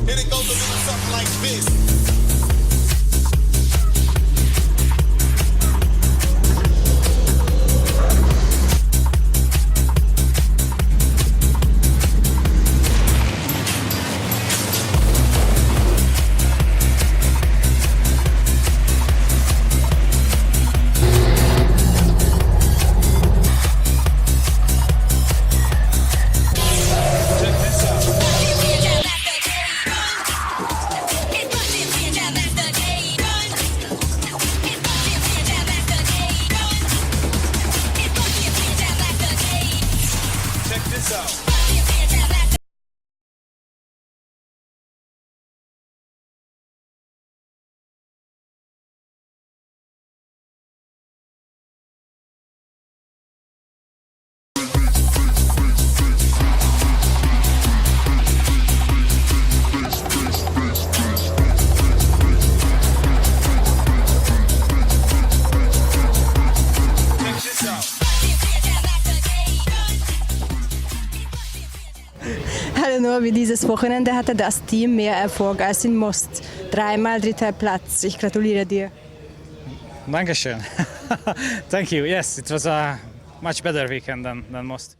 And it goes a little something like this. Hallo Norbi, dieses Wochenende hatte das Team mehr Erfolg als in Most. Dreimal dritter Platz. Ich gratuliere dir. Dankeschön. Thank you. Yes, it was a much better weekend than most.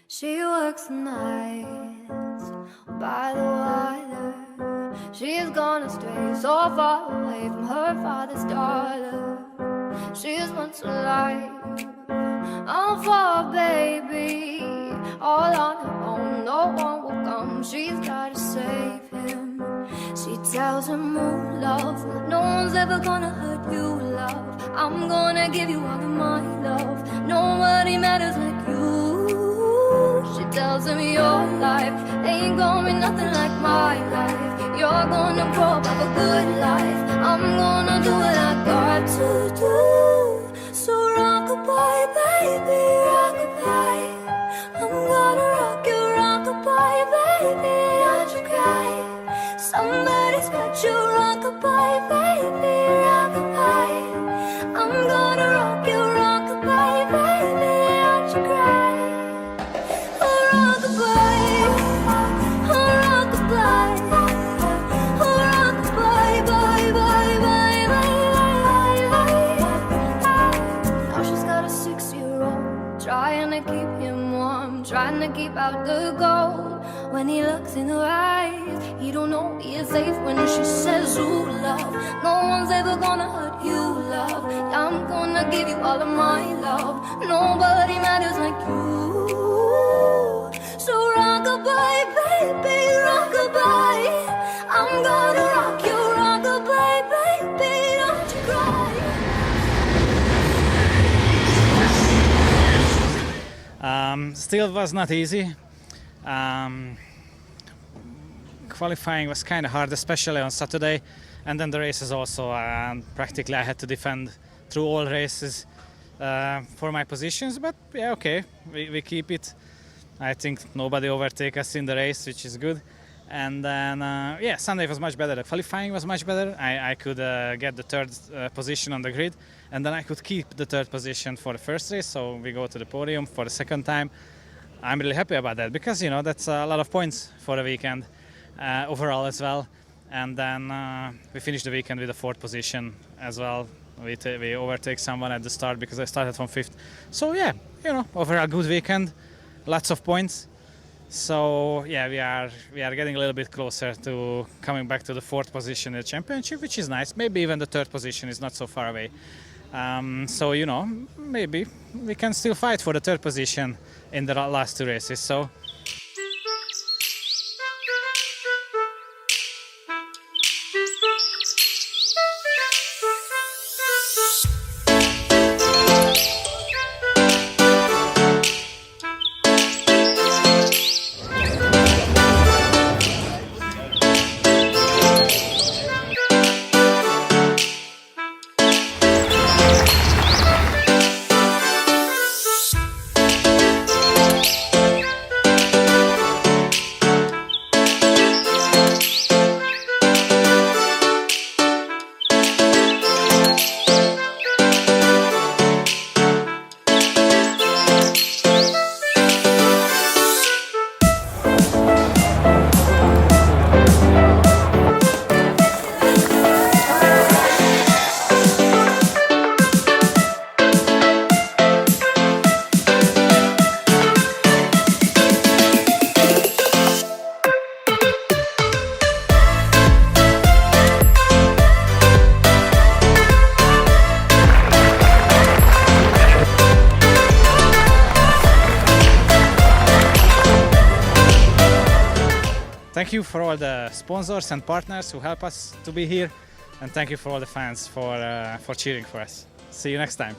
She works nights by the water. She's gonna stay so far away from her father's daughter. She's once alive, I'm for a baby. All on her own, no one will come. She's gotta save him. She tells him, oh love, no one's ever gonna hurt you, love. I'm gonna give you all of my love. Nobody matters like you. She tells him your life ain't gonna be nothing like my life. You're gonna grow up, have a good life. I'm gonna do what I got to do. So rock-a-bye, baby, rock-a-bye. I'm gonna rock you, rock-a-bye, baby. Don't you cry. Somebody's got you, rock-a-bye, baby, rock-a-bye. I'm gonna rock you, rock-a-bye, baby. Don't you cry. Trying to keep out the gold. When he looks in her eyes, he don't know he is safe when she says, ooh, love. No one's ever gonna hurt you, love. I'm gonna give you all of my love. Nobody matters like you. So rock-a-bye, baby, rock-a-bye. I'm gonna rock you, rock-a-bye, baby, don't you cry. Still was not easy. Qualifying was kind of hard, especially on Saturday, and then the races also. Practically I had to defend through all races for my positions, but yeah, okay, we keep it. I think nobody overtake us in the race, which is good. And then, yeah, Sunday was much better. The qualifying was much better. I could get the third position on the grid, and then I could keep the third position for the first race, so we go to the podium for the second time. I'm really happy about that because, you know, that's a lot of points for the weekend overall as well. And then we finished the weekend with the fourth position as well. We overtake someone at the start because I started from fifth. So yeah, you know, overall good weekend, lots of points. So yeah, we are getting a little bit closer to coming back to the fourth position in the championship, which is nice. Maybe even the third position is not so far away. So, you know, maybe we can still fight for the third position in the last two races. So Thank you for all the sponsors and partners who help us to be here, and thank you for all the fans for cheering for us. See you next time.